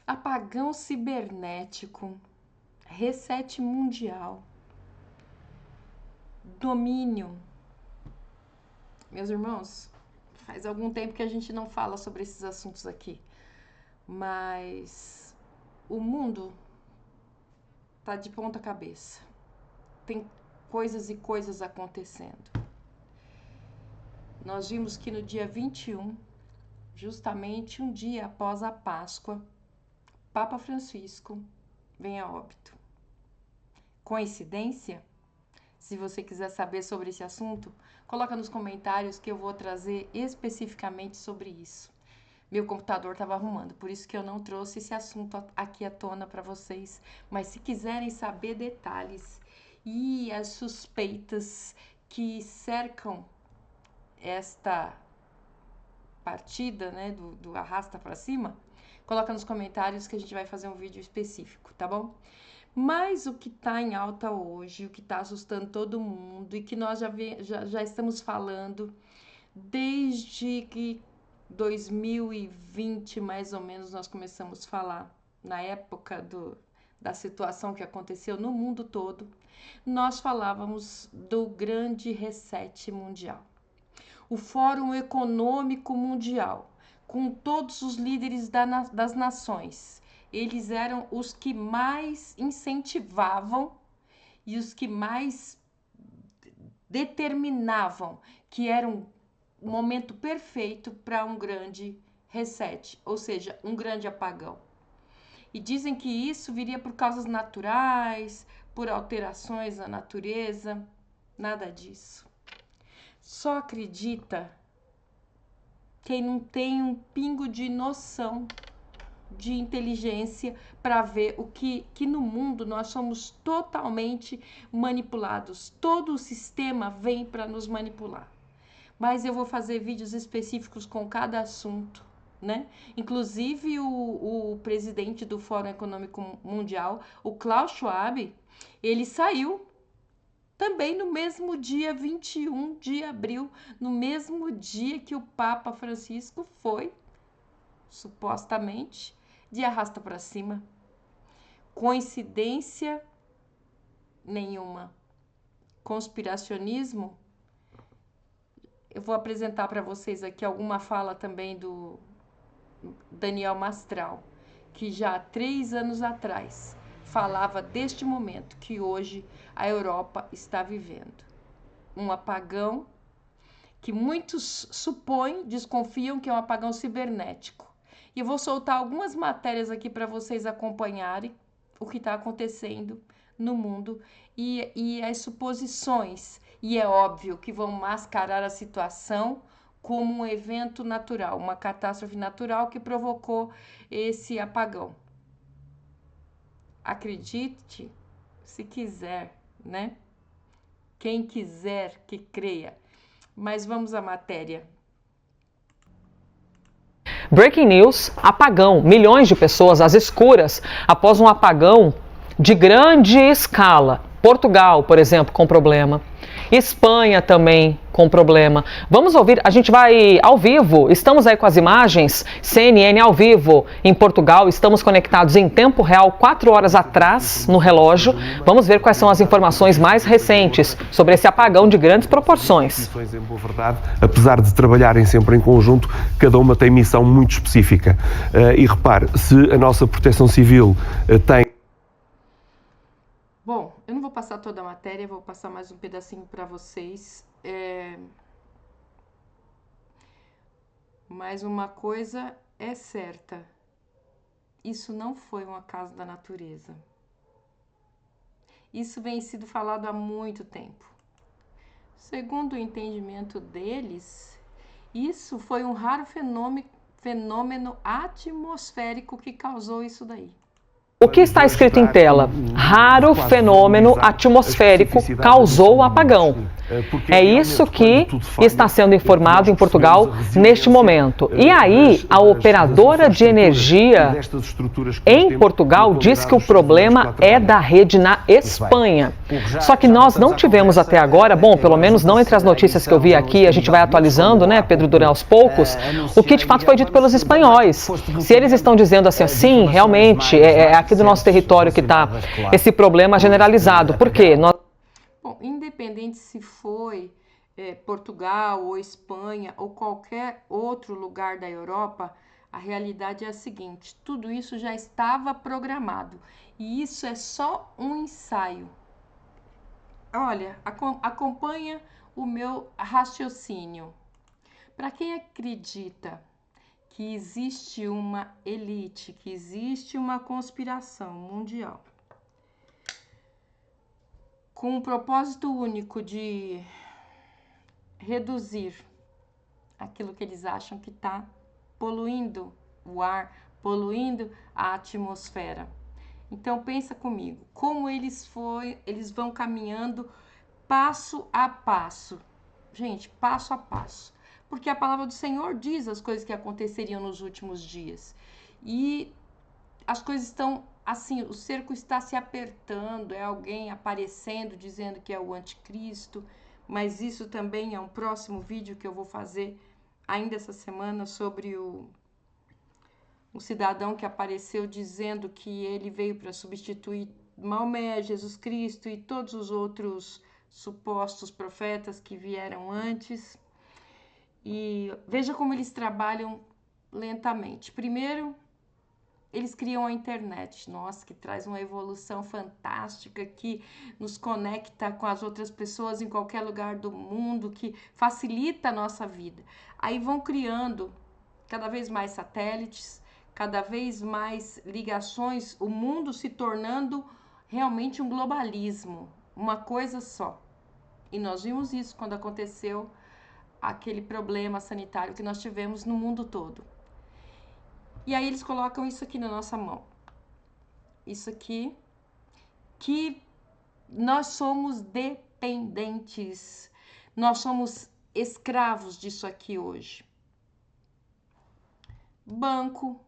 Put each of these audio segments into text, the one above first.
Apagão cibernético, reset mundial, domínio. Meus irmãos, faz algum tempo que a gente não fala sobre esses assuntos aqui, mas o mundo tá de ponta cabeça. Tem coisas e coisas acontecendo. Nós vimos que no dia 21, justamente um dia após a Páscoa, Papa Francisco vem a óbito. Coincidência? Se você quiser saber sobre esse assunto, coloca nos comentários que eu vou trazer especificamente sobre isso. Meu computador estava arrumando, por isso que eu não trouxe esse assunto aqui à tona para vocês. Mas se quiserem saber detalhes e as suspeitas que cercam esta partida, né, do arrasta para cima, coloca nos comentários que a gente vai fazer um vídeo específico, tá bom? Mas o que está em alta hoje, o que está assustando todo mundo e que nós já estamos falando desde que 2020, mais ou menos, nós começamos a falar, na época da situação que aconteceu no mundo todo, nós falávamos do grande reset mundial. O Fórum Econômico Mundial, com todos os líderes das nações. Eles eram os que mais incentivavam e os que mais determinavam que era um momento perfeito para um grande reset, ou seja, um grande apagão. E dizem que isso viria por causas naturais, por alterações na natureza, nada disso. Só acredita quem não tem um pingo de noção, de inteligência para ver que no mundo nós somos totalmente manipulados. Todo o sistema vem para nos manipular. Mas eu vou fazer vídeos específicos com cada assunto, né? Inclusive o presidente do Fórum Econômico Mundial, o Klaus Schwab, ele saiu também no mesmo dia 21 de abril, no mesmo dia que o Papa Francisco foi, supostamente, de arrasta para cima. Coincidência nenhuma. Conspiracionismo? Eu vou apresentar para vocês aqui alguma fala também do Daniel Mastral, que já há 3 anos atrás falava deste momento que hoje a Europa está vivendo. Um apagão que muitos supõem, desconfiam que é um apagão cibernético. E eu vou soltar algumas matérias aqui para vocês acompanharem o que está acontecendo no mundo e as suposições. E é óbvio que vão mascarar a situação como um evento natural, uma catástrofe natural que provocou esse apagão. Acredite, se quiser, né? Quem quiser que creia. Mas vamos à matéria. Breaking news, apagão. Milhões de pessoas às escuras após um apagão de grande escala. Portugal, por exemplo, com problema. Espanha também com problema. Vamos ouvir, a gente vai ao vivo, estamos aí com as imagens, CNN ao vivo em Portugal, estamos conectados em tempo real, 4 horas atrás no relógio. Vamos ver quais são as informações mais recentes sobre esse apagão de grandes proporções. Em boa verdade, apesar de trabalharem sempre em conjunto, cada uma tem missão muito específica. E repare, se a nossa proteção civil tem... Bom, eu não vou passar toda a matéria, vou passar mais um pedacinho para vocês. Mas uma coisa é certa, isso não foi um acaso da natureza. Isso vem sido falado há muito tempo. Segundo o entendimento deles, isso foi um raro fenômeno atmosférico que causou isso daí. O que está escrito em tela? Raro fenômeno atmosférico causou o apagão. É isso que está sendo informado em Portugal neste momento. E aí, a operadora de energia em Portugal diz que o problema é da rede na Espanha. Só que nós não tivemos até agora, bom, pelo menos não entre as notícias que eu vi aqui, a gente vai atualizando, né, Pedro Duran, aos poucos, o que de fato foi dito pelos espanhóis. Se eles estão dizendo assim, sim, realmente, é aqui do nosso território que está esse problema generalizado. Por quê? Bom, independente se foi Portugal ou Espanha ou qualquer outro lugar da Europa, a realidade é a seguinte: tudo isso já estava programado e isso é só um ensaio. Olha, acompanha o meu raciocínio. Para quem acredita que existe uma elite, que existe uma conspiração mundial, com o propósito único de reduzir aquilo que eles acham que está poluindo o ar, poluindo a atmosfera. Então pensa comigo, como eles vão caminhando passo a passo. Gente, passo a passo. Porque a palavra do Senhor diz as coisas que aconteceriam nos últimos dias. E as coisas estão assim, o cerco está se apertando, é alguém aparecendo dizendo que é o anticristo, mas isso também é um próximo vídeo que eu vou fazer ainda essa semana sobre o cidadão que apareceu dizendo que ele veio para substituir Maomé, Jesus Cristo e todos os outros supostos profetas que vieram antes. E veja como eles trabalham lentamente. Primeiro, eles criam a internet, nossa, que traz uma evolução fantástica, que nos conecta com as outras pessoas em qualquer lugar do mundo, que facilita a nossa vida. Aí vão criando cada vez mais satélites, cada vez mais ligações, o mundo se tornando realmente um globalismo, uma coisa só. E nós vimos isso quando aconteceu aquele problema sanitário que nós tivemos no mundo todo. E aí eles colocam isso aqui na nossa mão. Isso aqui, que nós somos dependentes. Nós somos escravos disso aqui hoje. Banco,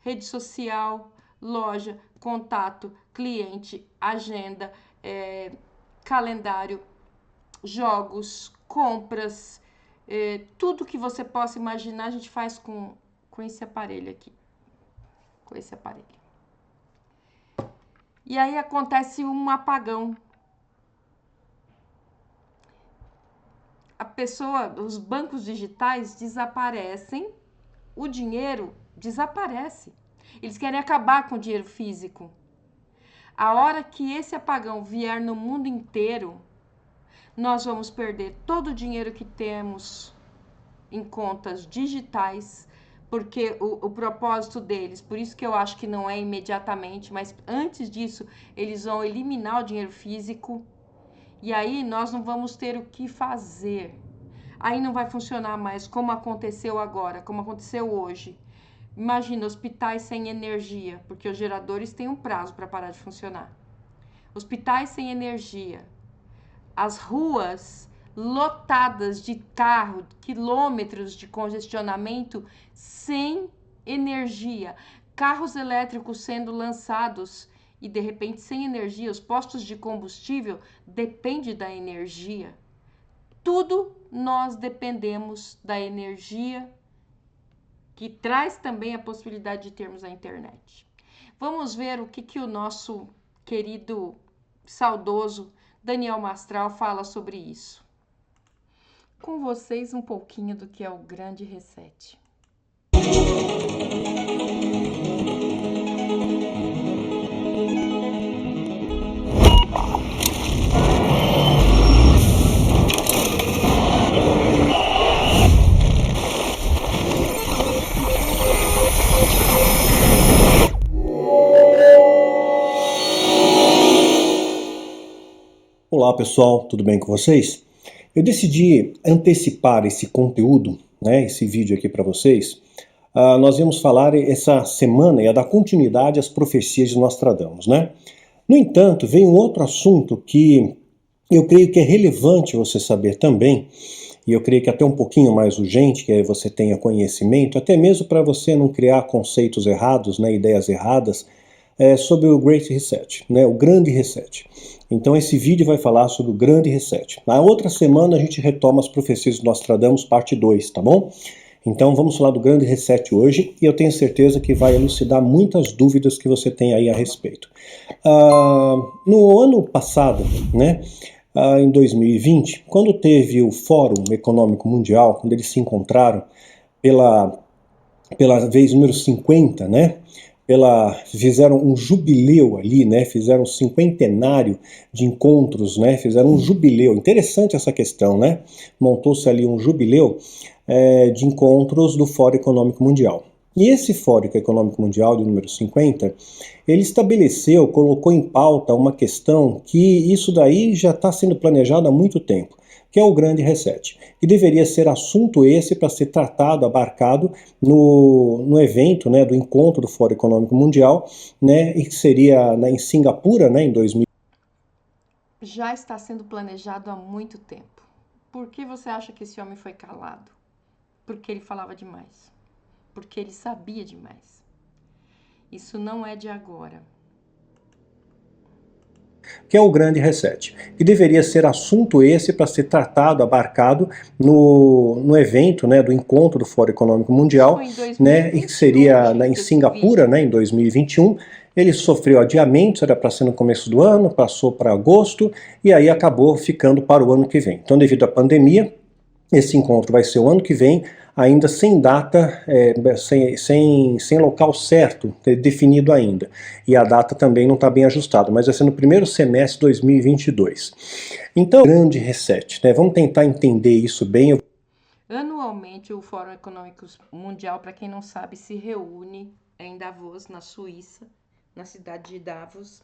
rede social, loja, contato, cliente, agenda, calendário, jogos, compras, tudo que você possa imaginar a gente faz com esse aparelho aqui, com esse aparelho. E aí acontece um apagão. Os bancos digitais desaparecem, o dinheiro desaparece. Eles querem acabar com o dinheiro físico. A hora que esse apagão vier no mundo inteiro, nós vamos perder todo o dinheiro que temos em contas digitais, porque o propósito deles, por isso que eu acho que não é imediatamente, mas antes disso, eles vão eliminar o dinheiro físico, e aí nós não vamos ter o que fazer. Aí não vai funcionar mais como aconteceu agora, como aconteceu hoje. Imagina, hospitais sem energia, porque os geradores têm um prazo para parar de funcionar. Hospitais sem energia. As ruas lotadas de carro, quilômetros de congestionamento sem energia, carros elétricos sendo lançados e de repente sem energia, os postos de combustível dependem da energia. Tudo nós dependemos da energia, que traz também a possibilidade de termos a internet. Vamos ver o que o nosso querido, saudoso Daniel Mastral fala sobre isso. Com vocês um pouquinho do que é o Grande Reset. Olá pessoal, tudo bem com vocês? Eu decidi antecipar esse conteúdo, esse vídeo aqui para vocês, nós íamos falar essa semana, ia dar continuidade às profecias de Nostradamus, né? No entanto, vem um outro assunto que eu creio que é relevante você saber também, e eu creio que até um pouquinho mais urgente, que aí você tenha conhecimento, até mesmo para você não criar conceitos errados, né, ideias erradas, sobre o Great Reset, né, o Grande Reset. Então esse vídeo vai falar sobre o Grande Reset. Na outra semana a gente retoma as profecias de Nostradamus, parte 2, tá bom? Então vamos falar do Grande Reset hoje, e eu tenho certeza que vai elucidar muitas dúvidas que você tem aí a respeito. No ano passado, né, em 2020, quando teve o Fórum Econômico Mundial, quando eles se encontraram pela vez número 50, né? Fizeram um jubileu ali, né? Fizeram um cinquentenário de encontros, né? Fizeram um jubileu. Interessante essa questão, né? Montou-se ali um jubileu de encontros do Fórum Econômico Mundial. E esse Fórum Econômico Mundial, de número 50, ele estabeleceu, colocou em pauta uma questão que isso daí já está sendo planejado há muito tempo, que é o Grande Reset. E deveria ser assunto esse para ser tratado, abarcado no evento, né, do encontro do Fórum Econômico Mundial, né, e que seria em Singapura, né, em 2000. Já está sendo planejado há muito tempo. Por que você acha que esse homem foi calado? Porque ele falava demais. Porque ele sabia demais. Isso não é de agora. Que é o Grande Reset. E deveria ser assunto esse para ser tratado, abarcado no evento, né, do encontro do Fórum Econômico Mundial, né, e que seria em Singapura, né, em 2021. Ele sofreu adiamentos, era para ser no começo do ano, passou para agosto, e aí acabou ficando para o ano que vem. Então, devido à pandemia, esse encontro vai ser o ano que vem, ainda sem data, sem local certo definido ainda. E a data também não está bem ajustada, mas vai ser no primeiro semestre de 2022. Então, Grande Reset, né? Vamos tentar entender isso bem. Anualmente, o Fórum Econômico Mundial, para quem não sabe, se reúne em Davos, na Suíça, na cidade de Davos,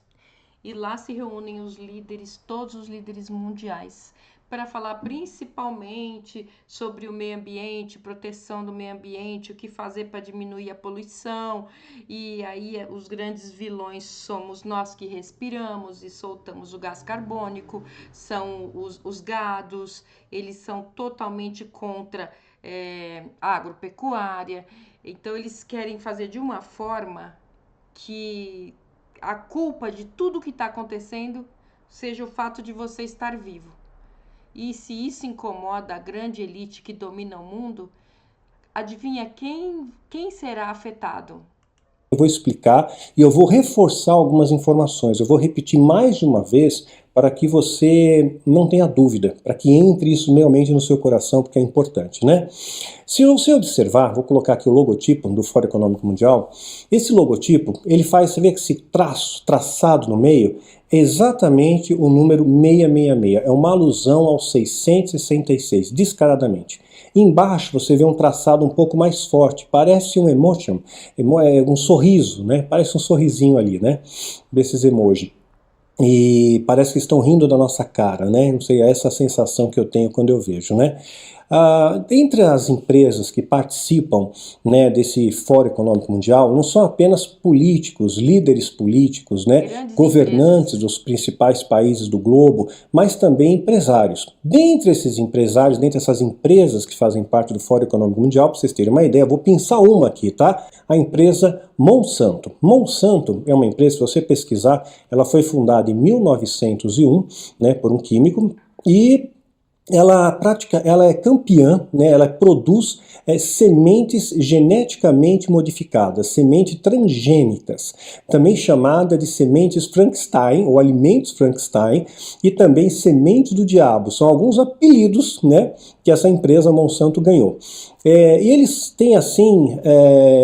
e lá se reúnem os líderes, todos os líderes mundiais, para falar principalmente sobre o meio ambiente, proteção do meio ambiente, o que fazer para diminuir a poluição. E aí os grandes vilões somos nós que respiramos e soltamos o gás carbônico, são os gados, eles são totalmente contra a agropecuária. Então eles querem fazer de uma forma que a culpa de tudo que está acontecendo seja o fato de você estar vivo. E se isso incomoda a grande elite que domina o mundo, adivinha quem será afetado? Eu vou explicar e eu vou reforçar algumas informações. Eu vou repetir mais de uma vez para que você não tenha dúvida, para que entre isso realmente no seu coração, porque é importante, né? Se você observar, vou colocar aqui o logotipo do Fórum Econômico Mundial. Esse logotipo, ele faz, você vê que esse traçado no meio, é exatamente o número 666. É uma alusão ao 666, descaradamente. Embaixo você vê um traçado um pouco mais forte, parece um emotion, um sorriso, né? Parece um sorrisinho ali, né? Desses emojis. E parece que estão rindo da nossa cara, né? Não sei, é essa a sensação que eu tenho quando eu vejo, né? Entre as empresas que participam, né, desse Fórum Econômico Mundial, não são apenas políticos, líderes políticos, né, governantes dos principais países do globo, mas também empresários. Dentre esses empresários, dentre essas empresas que fazem parte do Fórum Econômico Mundial, para vocês terem uma ideia, vou pensar uma aqui, tá? A empresa Monsanto. Monsanto é uma empresa, se você pesquisar, ela foi fundada em 1901, né, por um químico, e ela é campeã, né, ela produz sementes geneticamente modificadas, sementes transgênicas, também chamada de sementes Frankenstein, ou alimentos Frankenstein, e também sementes do diabo. São alguns apelidos, né, que essa empresa Monsanto ganhou. E eles têm, assim,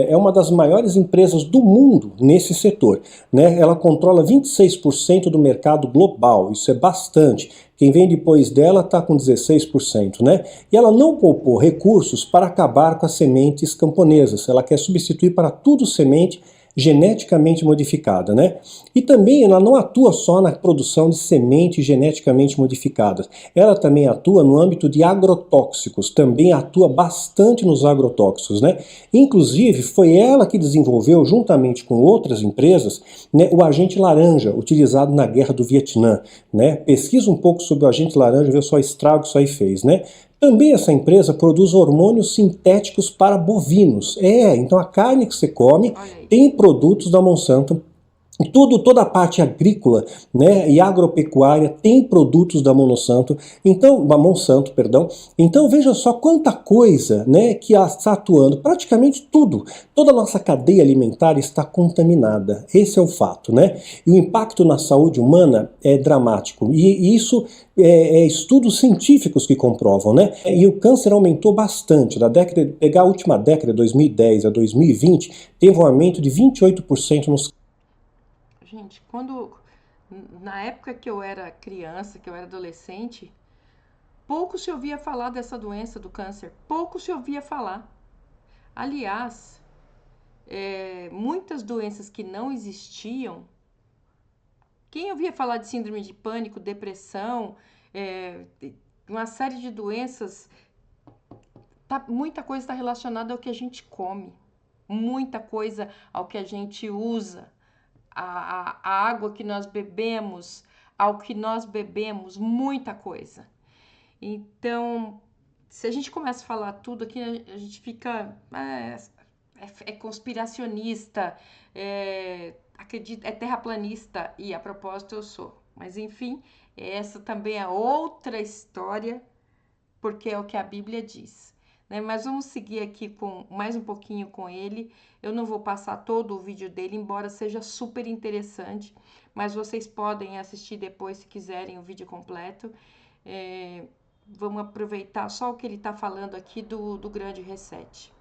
é uma das maiores empresas do mundo nesse setor, né? Ela controla 26% do mercado global, isso é bastante. Quem vem depois dela está com 16%, né? E ela não poupou recursos para acabar com as sementes camponesas. Ela quer substituir para tudo semente geneticamente modificada, né? E também ela não atua só na produção de sementes geneticamente modificadas, ela também atua no âmbito de agrotóxicos, também atua bastante nos agrotóxicos, né? Inclusive, foi ela que desenvolveu, juntamente com outras empresas, né, o agente laranja, utilizado na guerra do Vietnã, né? Pesquisa um pouco sobre o agente laranja, vê só o estrago que isso aí fez, né? Também essa empresa produz hormônios sintéticos para bovinos. Então a carne que você come tem produtos da Monsanto. Toda a parte agrícola, né, e agropecuária tem produtos da Monsanto, então veja só quanta coisa, né, que está atuando, praticamente tudo, toda a nossa cadeia alimentar está contaminada, esse é o fato, né, e o impacto na saúde humana é dramático, e isso é estudos científicos que comprovam, né, e o câncer aumentou bastante, pegar a última década, 2010 a 2020, teve um aumento de 28% nos... Gente, na época que eu era criança, que eu era adolescente, pouco se ouvia falar dessa doença do câncer, pouco se ouvia falar. Aliás, muitas doenças que não existiam, quem ouvia falar de síndrome de pânico, depressão, uma série de doenças, muita coisa está relacionada ao que a gente come, muita coisa ao que a gente usa. A água que nós bebemos, ao que nós bebemos, muita coisa. Então, se a gente começa a falar tudo aqui, a gente fica... É conspiracionista, acredita, é terraplanista, e a propósito eu sou. Mas enfim, essa também é outra história, porque é o que a Bíblia diz. Mas vamos seguir aqui com mais um pouquinho com ele. Eu não vou passar todo o vídeo dele, embora seja super interessante, mas vocês podem assistir depois se quiserem o vídeo completo. Vamos aproveitar só o que ele está falando aqui do grande reset.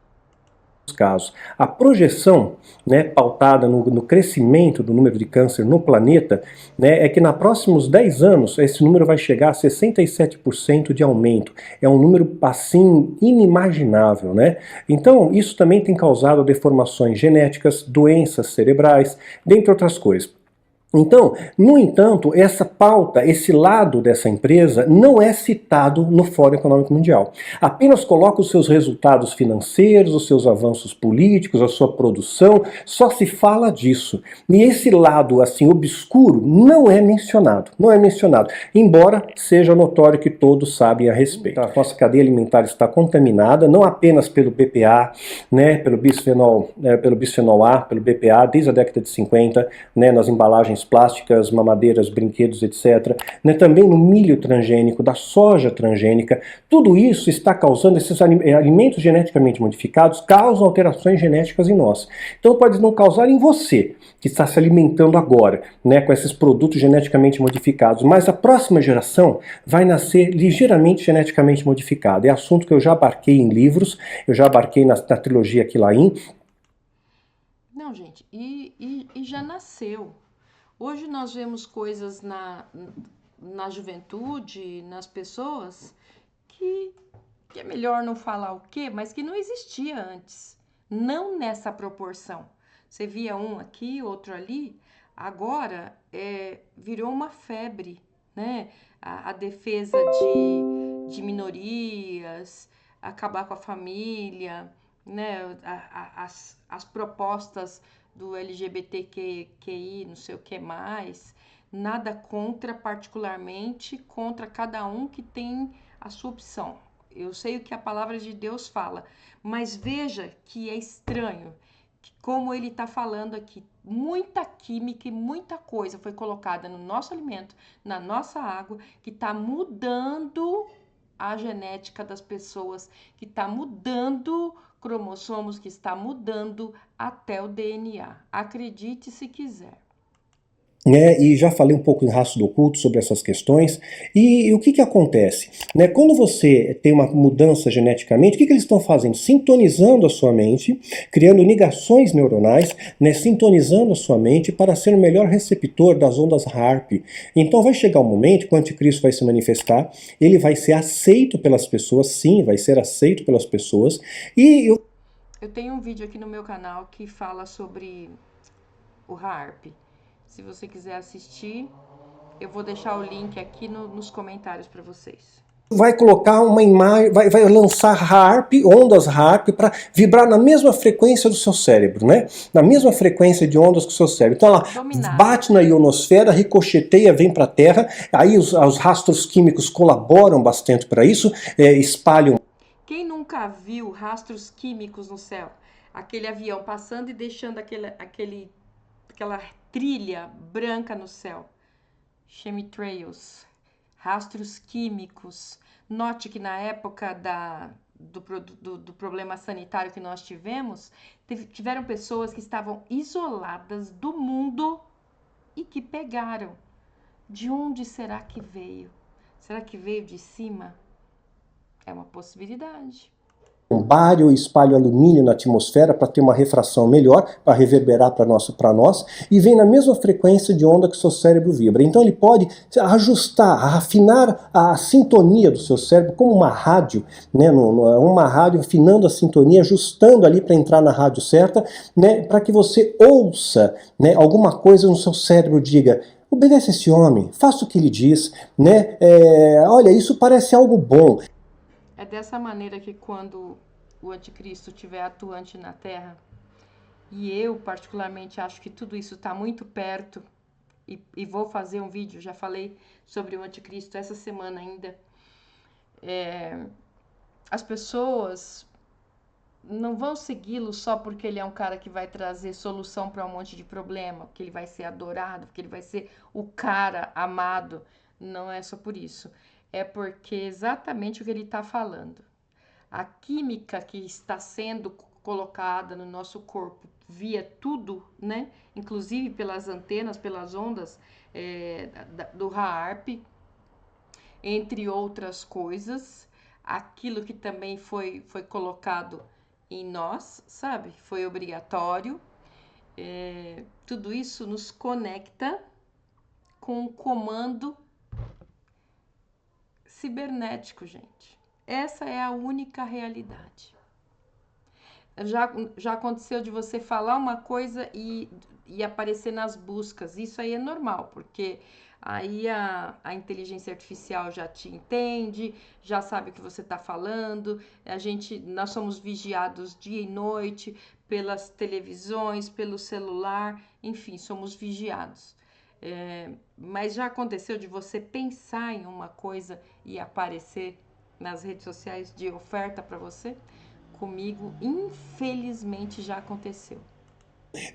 Casos. A projeção, né, pautada no crescimento do número de câncer no planeta, né, é que nos próximos 10 anos esse número vai chegar a 67% de aumento. É um número assim inimaginável, né? Então isso também tem causado deformações genéticas, doenças cerebrais, dentre outras coisas. Então, no entanto, essa pauta, esse lado dessa empresa não é citado no Fórum Econômico Mundial. Apenas coloca os seus resultados financeiros, os seus avanços políticos, a sua produção, só se fala disso. E esse lado, assim, obscuro, não é mencionado, embora seja notório que todos sabem a respeito. A nossa cadeia alimentar está contaminada, não apenas pelo BPA, né, pelo bisfenol A, pelo BPA, desde a década de 50, né, nas embalagens plásticas, mamadeiras, brinquedos, etc. Né, também no milho transgênico, da soja transgênica, tudo isso está causando, esses alimentos geneticamente modificados causam alterações genéticas em nós. Então pode não causar em você, que está se alimentando agora, né, com esses produtos geneticamente modificados, mas a próxima geração vai nascer ligeiramente geneticamente modificada. É assunto que eu já abarquei em livros, eu já abarquei na trilogia Quilain. Não, gente, e já nasceu. Hoje nós vemos coisas na juventude, nas pessoas, que é melhor não falar o quê, mas que não existia antes. Não nessa proporção. Você via um aqui, outro ali, agora virou uma febre, né? A defesa de minorias, acabar com a família, né? As propostas do LGBTQI, não sei o que mais, nada contra, particularmente contra cada um que tem a sua opção. Eu sei o que a palavra de Deus fala, mas veja que é estranho, que como ele está falando aqui, muita química e muita coisa foi colocada no nosso alimento, na nossa água, que está mudando a genética das pessoas, que está mudando cromossomos, que está mudando até o DNA. Acredite se quiser. E já falei um pouco em Rastro do Oculto sobre essas questões. E o que acontece? Quando você tem uma mudança geneticamente, o que eles estão fazendo? Sintonizando a sua mente, criando ligações neuronais, sintonizando a sua mente para ser o melhor receptor das ondas HAARP. Então vai chegar um momento que o anticristo vai se manifestar, ele vai ser aceito pelas pessoas, sim, vai ser aceito pelas pessoas, Eu tenho um vídeo aqui no meu canal que fala sobre o HAARP. Se você quiser assistir, eu vou deixar o link aqui nos comentários para vocês. Vai colocar uma imagem, vai lançar HAARP, ondas HAARP, para vibrar na mesma frequência do seu cérebro, né? Na mesma frequência de ondas que o seu cérebro. Então ela bate na ionosfera, ricocheteia, vem para a Terra, aí os rastros químicos colaboram bastante para isso, espalham. Quem nunca viu rastros químicos no céu? Aquele avião passando e deixando aquela trilha branca no céu. Chemtrails, rastros químicos. Note que na época do problema sanitário que nós tivemos, tiveram pessoas que estavam isoladas do mundo e que pegaram. De onde será que veio? Será que veio de cima? É uma possibilidade. Um bário e espalho alumínio na atmosfera para ter uma refração melhor, para reverberar para nós, e vem na mesma frequência de onda que o seu cérebro vibra. Então ele pode ajustar, afinar a sintonia do seu cérebro como uma rádio, né, uma rádio afinando a sintonia, ajustando ali para entrar na rádio certa, né, para que você ouça, né, alguma coisa no seu cérebro, diga: obedece esse homem, faça o que ele diz, né, olha, isso parece algo bom. É dessa maneira que quando o anticristo estiver atuante na Terra, e eu particularmente acho que tudo isso está muito perto, e vou fazer um vídeo, já falei sobre o anticristo essa semana ainda, as pessoas não vão segui-lo só porque ele é um cara que vai trazer solução para um monte de problema, porque ele vai ser adorado, porque ele vai ser o cara amado. Não é só por isso. É porque exatamente o que ele está falando. A química que está sendo colocada no nosso corpo via tudo, né? Inclusive pelas antenas, pelas ondas do HAARP, entre outras coisas. Aquilo que também foi colocado em nós, sabe? Foi obrigatório. Tudo isso nos conecta com o comando cibernético, gente. Essa é a única realidade. Já aconteceu de você falar uma coisa e aparecer nas buscas. Isso aí é normal, porque aí a inteligência artificial já te entende, já sabe o que você está falando. Nós somos vigiados dia e noite pelas televisões, pelo celular, enfim, somos vigiados. Mas já aconteceu de você pensar em uma coisa e aparecer nas redes sociais de oferta para você? Comigo, infelizmente, já aconteceu.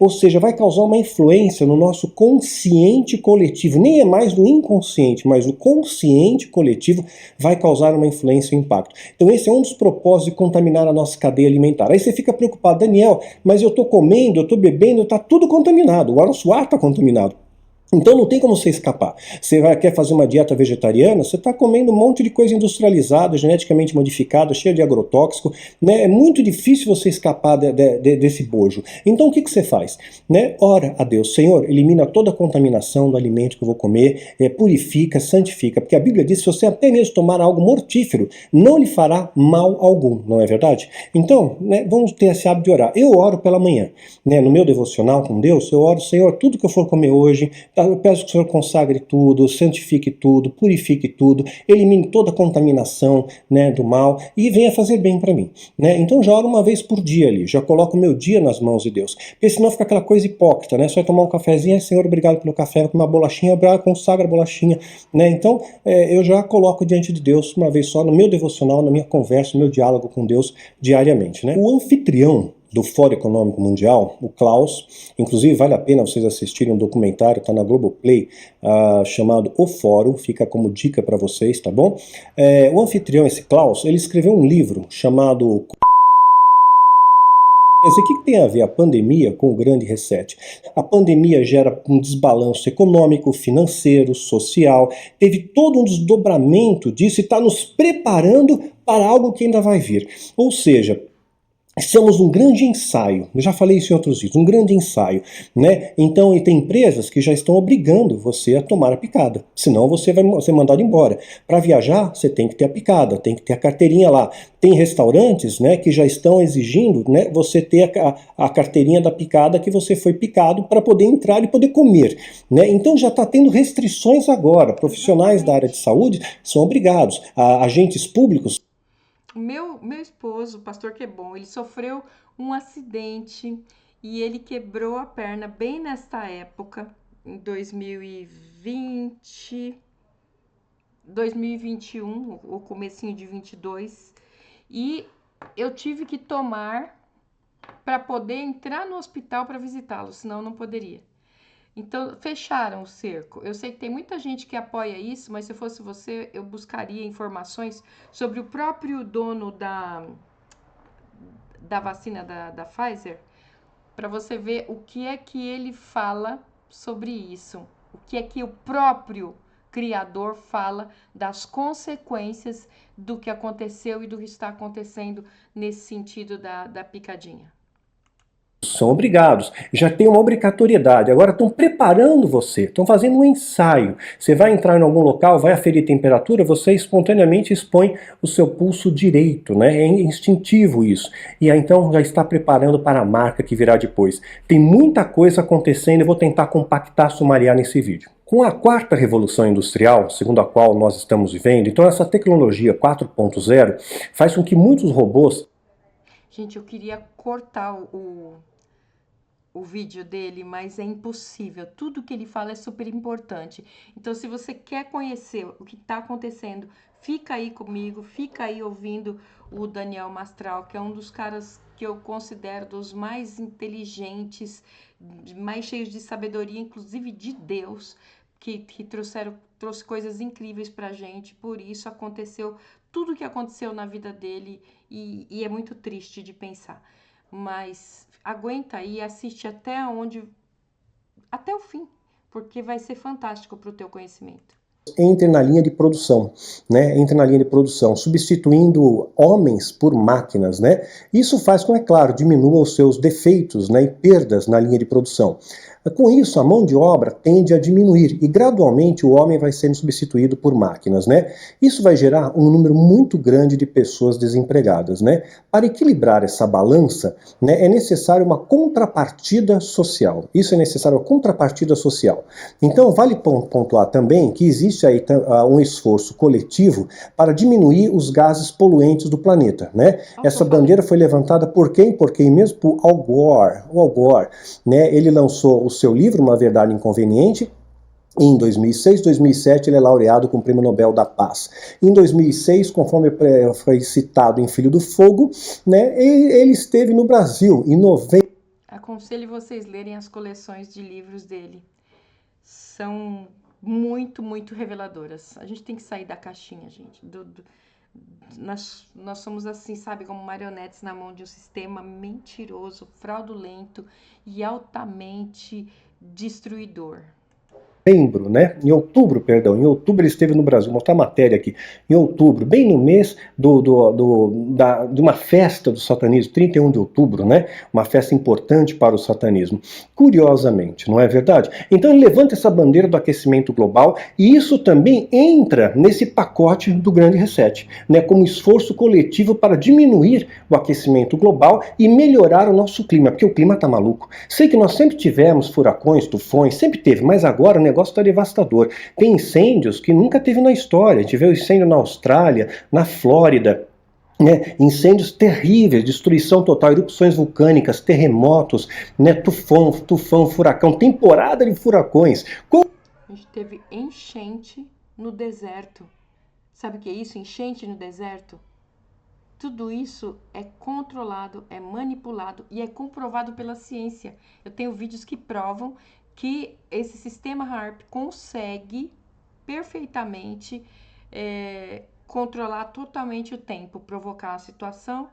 Ou seja, vai causar uma influência no nosso consciente coletivo. Nem é mais no inconsciente, mas o consciente coletivo vai causar uma influência e um impacto. Então esse é um dos propósitos de contaminar a nossa cadeia alimentar. Aí você fica preocupado: Daniel, mas eu estou comendo, eu estou bebendo, está tudo contaminado, o nosso ar está contaminado. Então não tem como você escapar. Você quer fazer uma dieta vegetariana, você está comendo um monte de coisa industrializada, geneticamente modificada, cheia de agrotóxico, né? É muito difícil você escapar desse bojo. Então o que você faz? Né? Ora a Deus: Senhor, elimina toda a contaminação do alimento que eu vou comer, purifica, santifica, porque a Bíblia diz: se você até mesmo tomar algo mortífero, não lhe fará mal algum, não é verdade? Então, né, vamos ter esse hábito de orar. Eu oro pela manhã, né? No meu devocional com Deus, eu oro: Senhor, tudo que eu for comer hoje, eu peço que o Senhor consagre tudo, santifique tudo, purifique tudo, elimine toda a contaminação, né, do mal e venha fazer bem para mim, né? Então já oro uma vez por dia ali, já coloco o meu dia nas mãos de Deus, porque senão fica aquela coisa hipócrita, né? Só vai tomar um cafezinho: Senhor, obrigado pelo café, uma bolachinha, consagra a bolachinha, né? Então eu já coloco diante de Deus uma vez só, no meu devocional, na minha conversa, no meu diálogo com Deus diariamente, né? O anfitrião do Fórum Econômico Mundial, o Klaus, inclusive vale a pena vocês assistirem um documentário, está na Globoplay, chamado O Fórum, fica como dica para vocês, tá bom? O anfitrião, esse Klaus, ele escreveu um livro chamado... O que tem a ver a pandemia com o grande reset? A pandemia gera um desbalanço econômico, financeiro, social, teve todo um desdobramento disso e está nos preparando para algo que ainda vai vir. Ou seja, Estamos num grande ensaio, eu já falei isso em outros vídeos, um grande ensaio, né? Então, e tem empresas que já estão obrigando você a tomar a picada, senão você vai ser mandado embora. Para viajar, você tem que ter a picada, tem que ter a carteirinha lá. Tem restaurantes, né, que já estão exigindo, né, você ter a carteirinha da picada que você foi picado para poder entrar e poder comer, né? Então já está tendo restrições agora. Profissionais da área de saúde são obrigados, agentes públicos. Meu esposo, o pastor Quebon, ele sofreu um acidente e ele quebrou a perna bem nesta época, em 2021, o comecinho de 22, e eu tive que tomar para poder entrar no hospital para visitá-lo, senão eu não poderia. Então, fecharam o cerco. Eu sei que tem muita gente que apoia isso, mas se eu fosse você, eu buscaria informações sobre o próprio dono da vacina da Pfizer, para você ver o que é que ele fala sobre isso. O que é que o próprio criador fala das consequências do que aconteceu e do que está acontecendo nesse sentido da picadinha. São obrigados, já tem uma obrigatoriedade, agora estão preparando você, estão fazendo um ensaio. Você vai entrar em algum local, vai aferir temperatura, você espontaneamente expõe o seu pulso direito, né? É instintivo isso. E aí então já está preparando para a marca que virá depois. Tem muita coisa acontecendo, eu vou tentar compactar, sumariar nesse vídeo. Com a quarta revolução industrial, segundo a qual nós estamos vivendo, então essa tecnologia 4.0 faz com que muitos robôs... Gente, eu queria cortar o vídeo dele, mas é impossível. Tudo que ele fala é super importante. Então, se você quer conhecer o que está acontecendo, fica aí comigo, fica aí ouvindo o Daniel Mastral, que é um dos caras que eu considero dos mais inteligentes, mais cheios de sabedoria, inclusive de Deus, que trouxe coisas incríveis pra gente. Por isso aconteceu tudo o que aconteceu na vida dele e é muito triste de pensar. Mas aguenta aí e assiste até o fim, porque vai ser fantástico para o teu conhecimento. Entre na linha de produção, né? Entre na linha de produção, substituindo homens por máquinas, né? Isso faz com, é claro, diminua os seus defeitos, né, e perdas na linha de produção. Com isso, a mão de obra tende a diminuir e gradualmente o homem vai sendo substituído por máquinas, né? Isso vai gerar um número muito grande de pessoas desempregadas, né? Para equilibrar essa balança, né, é necessário uma contrapartida social. Isso é necessário, uma contrapartida social. Então, vale pontuar também que existe aí um esforço coletivo para diminuir os gases poluentes do planeta, né? Essa bandeira foi levantada por quem? Por quem mesmo? Por Al Gore. O Al Gore, né? Ele lançou o seu livro, Uma Verdade Inconveniente, em 2006, 2007 ele é laureado com o Prêmio Nobel da Paz. Em 2006, conforme foi citado em Filho do Fogo, né, ele esteve no Brasil em novembro. Aconselho vocês lerem as coleções de livros dele. São muito, muito reveladoras. A gente tem que sair da caixinha, gente. Nós somos assim, sabe, como marionetes na mão de um sistema mentiroso, fraudulento e altamente destruidor. Né? Em outubro ele esteve no Brasil, vou mostrar a matéria aqui, em outubro, bem no mês de uma festa do satanismo, 31 de outubro, né? Uma festa importante para o satanismo, curiosamente, não é verdade? Então ele levanta essa bandeira do aquecimento global e isso também entra nesse pacote do Grande Reset, né? Como esforço coletivo para diminuir o aquecimento global e melhorar o nosso clima, porque o clima tá maluco. Sei que nós sempre tivemos furacões, tufões, sempre teve, mas agora o negócio está devastador. Tem incêndios que nunca teve na história. A gente vê o incêndio na Austrália, na Flórida, né? Incêndios terríveis, destruição total, erupções vulcânicas, terremotos, né? Tufão, furacão, temporada de furacões. A gente teve enchente no deserto. Sabe o que é isso? Enchente no deserto? Tudo isso é controlado, é manipulado e é comprovado pela ciência. Eu tenho vídeos que provam que esse sistema HAARP consegue perfeitamente controlar totalmente o tempo, provocar a situação,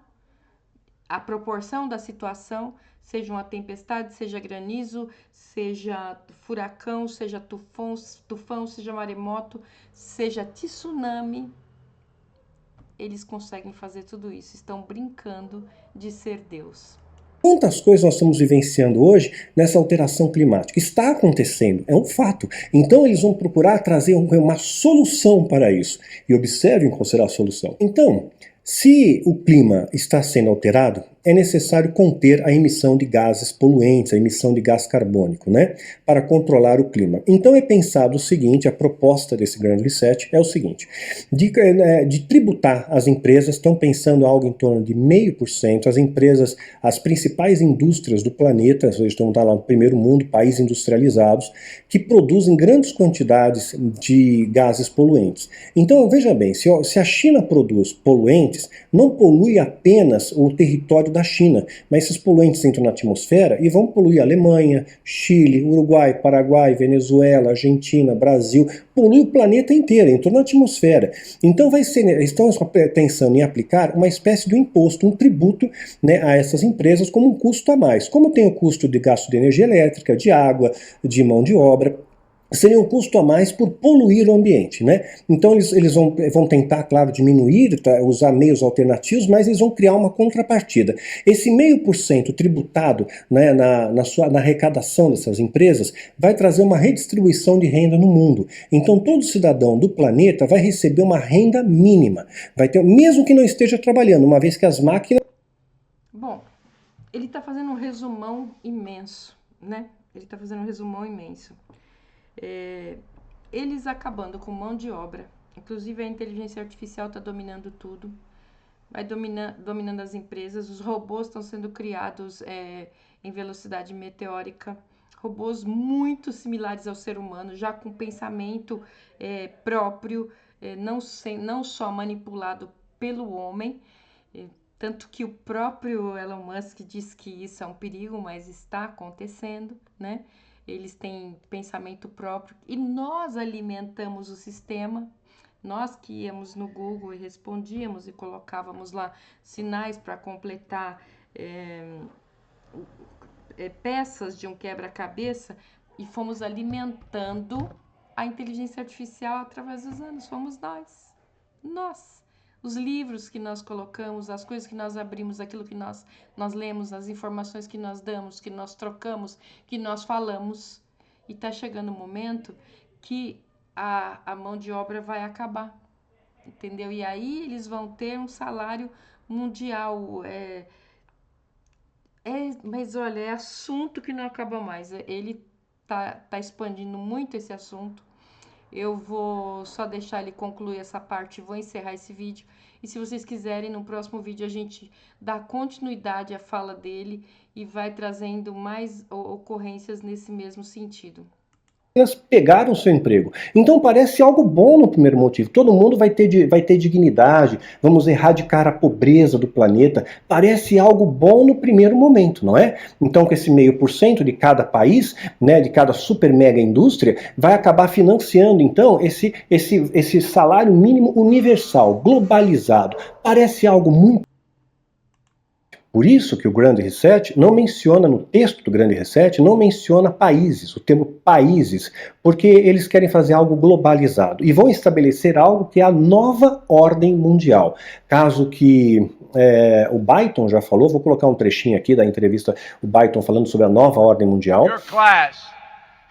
a proporção da situação, seja uma tempestade, seja granizo, seja furacão, seja tufão, seja maremoto, seja tsunami. eles conseguem fazer tudo isso. Estão brincando de ser Deus. Quantas coisas nós estamos vivenciando hoje nessa alteração climática? Está acontecendo, é um fato. Então eles vão procurar trazer uma solução para isso. E observem qual será a solução. Então, se o clima está sendo alterado, é necessário conter a emissão de gases poluentes, a emissão de gás carbônico, né, para controlar o clima. Então é pensado o seguinte, a proposta desse grande reset é o seguinte, de tributar as empresas, estão pensando algo em torno de 0,5%, as empresas, as principais indústrias do planeta, estão lá no primeiro mundo, países industrializados, que produzem grandes quantidades de gases poluentes. Então veja bem, se a China produz poluentes, não polui apenas o território da China, mas esses poluentes entram na atmosfera e vão poluir a Alemanha, Chile, Uruguai, Paraguai, Venezuela, Argentina, Brasil, polui o planeta inteiro, entrou na atmosfera. Então estão pensando em aplicar uma espécie de um imposto, um tributo, né, a essas empresas como um custo a mais. Como tem o custo de gasto de energia elétrica, de água, de mão de obra, seria um custo a mais por poluir o ambiente, né? Então eles vão tentar, claro, diminuir, usar meios alternativos, mas eles vão criar uma contrapartida. Esse 0,5% tributado, né, na arrecadação dessas empresas vai trazer uma redistribuição de renda no mundo. Então todo cidadão do planeta vai receber uma renda mínima, vai ter, mesmo que não esteja trabalhando, uma vez que as máquinas... Bom, ele está fazendo um resumão imenso, né? Ele está fazendo um resumão imenso. Eles acabando com mão de obra, inclusive a inteligência artificial está dominando tudo, vai dominando as empresas, os robôs estão sendo criados em velocidade meteórica, robôs muito similares ao ser humano, já com pensamento próprio, não só manipulado pelo homem, tanto que o próprio Elon Musk diz que isso é um perigo, mas está acontecendo, né? Eles têm pensamento próprio e nós alimentamos o sistema. Nós que íamos no Google e respondíamos e colocávamos lá sinais para completar peças de um quebra-cabeça e fomos alimentando a inteligência artificial através dos anos. Fomos nós. Os livros que nós colocamos, as coisas que nós abrimos, aquilo que nós lemos, as informações que nós damos, que nós trocamos, que nós falamos. E está chegando o momento que a mão de obra vai acabar, entendeu? E aí eles vão ter um salário mundial. Mas olha, é assunto que não acaba mais. Ele tá expandindo muito esse assunto. Eu vou só deixar ele concluir essa parte, vou encerrar esse vídeo. E se vocês quiserem, no próximo vídeo a gente dá continuidade à fala dele e vai trazendo mais ocorrências nesse mesmo sentido. Pegaram o seu emprego. Então parece algo bom no primeiro motivo. Todo mundo vai ter dignidade, vamos erradicar a pobreza do planeta. Parece algo bom no primeiro momento, não é? Então com esse 0,5% de cada país, né, de cada super mega indústria, vai acabar financiando então esse salário mínimo universal, globalizado. Parece algo muito... Por isso que o Grande Reset não menciona, no texto do Grande Reset, não menciona países, o termo países, porque eles querem fazer algo globalizado e vão estabelecer algo que é a nova ordem mundial. Caso que o Byton já falou, vou colocar um trechinho aqui da entrevista, o Byton falando sobre a nova ordem mundial. Your class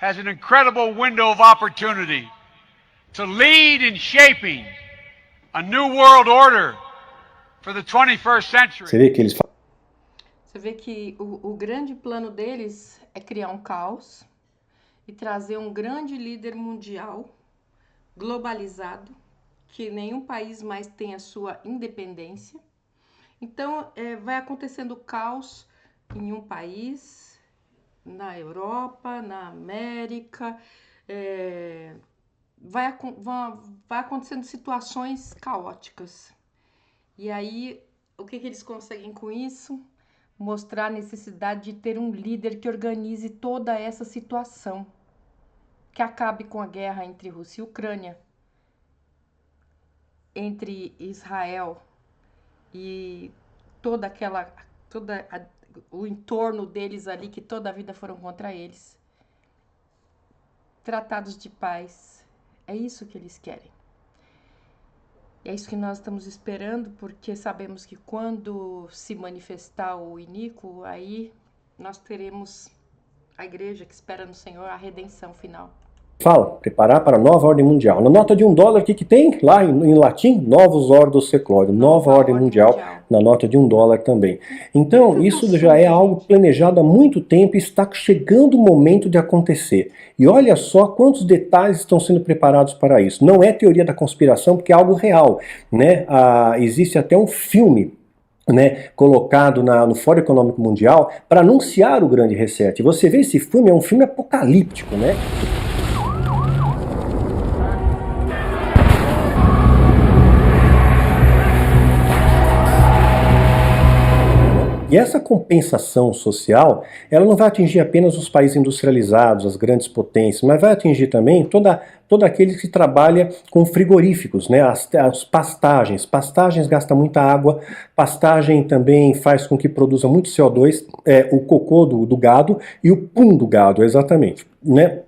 has an incredible window of opportunity to lead in shaping a new world order for the 21st century. Você vê que eles Você vê que o grande plano deles é criar um caos e trazer um grande líder mundial globalizado, que nenhum país mais tem a sua independência. Então, vai acontecendo caos em um país, na Europa, na América, vai acontecendo situações caóticas. E aí, o que eles conseguem com isso? Mostrar a necessidade de ter um líder que organize toda essa situação, que acabe com a guerra entre Rússia e Ucrânia, entre Israel e o entorno deles ali, que toda a vida foram contra eles. Tratados de paz, é isso que eles querem. E é isso que nós estamos esperando, porque sabemos que quando se manifestar o iníquo, aí nós teremos a igreja que espera no Senhor a redenção final. Fala, preparar para a nova ordem mundial. Na nota de $1, o que tem? Lá em latim, Novus Ordo Seclorum, nova ordem mundial, na nota de $1 também. Então, isso já é algo planejado há muito tempo e está chegando o momento de acontecer. E olha só quantos detalhes estão sendo preparados para isso. Não é teoria da conspiração, porque é algo real, né? Existe até um filme, né, colocado no Fórum Econômico Mundial para anunciar o Grande Reset. Você vê esse filme, é um filme apocalíptico, né? E essa compensação social, ela não vai atingir apenas os países industrializados, as grandes potências, mas vai atingir também todo aquele que trabalha com frigoríficos, né? As pastagens. Pastagens gastam muita água, pastagem também faz com que produza muito CO2, o cocô do gado e o pum do gado, exatamente, né?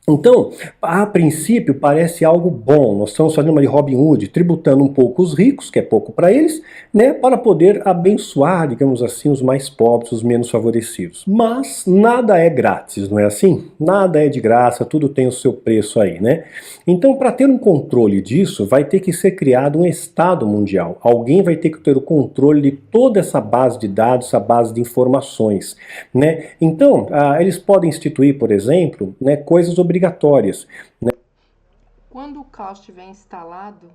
Então, a princípio parece algo bom, nós estamos fazendo uma de Robin Hood, tributando um pouco os ricos, que é pouco para eles, né, para poder abençoar, digamos assim, os mais pobres, os menos favorecidos. Mas nada é grátis, não é assim? Nada é de graça, tudo tem o seu preço aí, né? Então, para ter um controle disso, vai ter que ser criado um Estado mundial. Alguém vai ter que ter o controle de toda essa base de dados, essa base de informações, né? Então, eles podem instituir, por exemplo, né, coisas obrigatórias. Né? Quando o caos estiver instalado,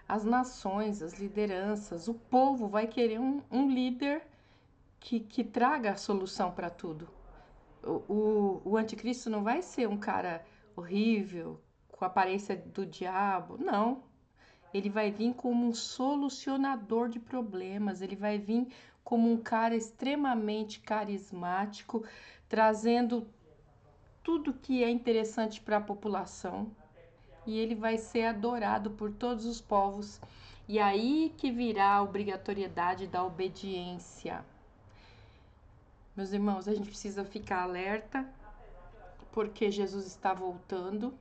as nações, as lideranças, o povo vai querer um líder que traga a solução para tudo. O anticristo não vai ser um cara horrível, com a aparência do diabo, não. Ele vai vir como um solucionador de problemas, ele vai vir como um cara extremamente carismático, trazendo tudo que é interessante para a população, e ele vai ser adorado por todos os povos. E aí que virá a obrigatoriedade da obediência. Meus irmãos, a gente precisa ficar alerta, porque Jesus está voltando.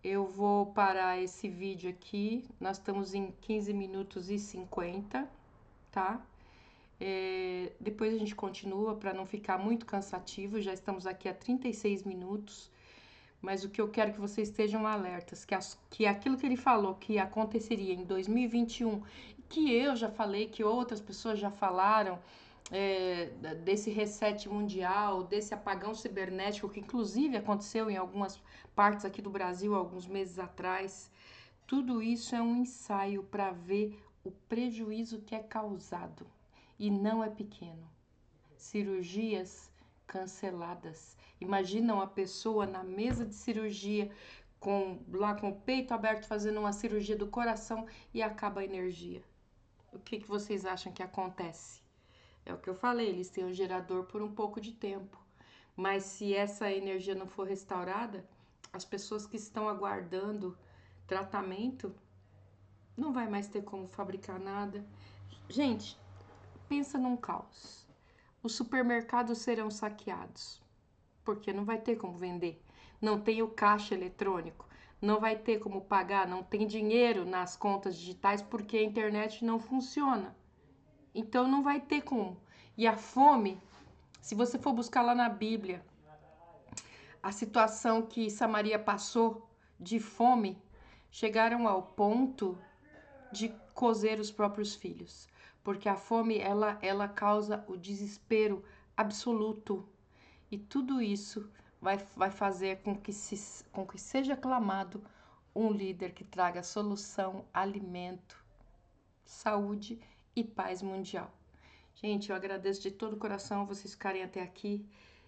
Eu vou parar esse vídeo aqui, nós estamos em 15 minutos e 50, tá? Depois a gente continua para não ficar muito cansativo, já estamos aqui há 36 minutos, mas o que eu quero que vocês estejam alertas, que aquilo que ele falou que aconteceria em 2021, que eu já falei, que outras pessoas já falaram, desse reset mundial, desse apagão cibernético, que inclusive aconteceu em algumas partes aqui do Brasil alguns meses atrás, tudo isso é um ensaio para ver o prejuízo que é causado. E não é pequeno. Cirurgias canceladas. Imagina uma pessoa na mesa de cirurgia, lá com o peito aberto, fazendo uma cirurgia do coração e acaba a energia. O que vocês acham que acontece? É o que eu falei, eles têm um gerador por um pouco de tempo. Mas se essa energia não for restaurada, as pessoas que estão aguardando tratamento não vai mais ter como fabricar nada. Gente, pensa num caos. Os supermercados serão saqueados, porque não vai ter como vender. Não tem o caixa eletrônico, não vai ter como pagar, não tem dinheiro nas contas digitais porque a internet não funciona. Então não vai ter como. E a fome, se você for buscar lá na Bíblia, a situação que Samaria passou de fome, chegaram ao ponto de cozer os próprios filhos. Porque a fome, ela causa o desespero absoluto. E tudo isso vai fazer com que seja clamado um líder que traga solução, alimento, saúde e paz mundial. Gente, eu agradeço de todo o coração vocês ficarem até aqui.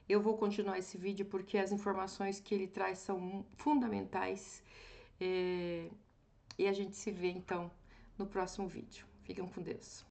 Eu vou continuar esse vídeo porque as informações que ele traz são fundamentais. E a gente se vê, então, no próximo vídeo. Fiquem com Deus.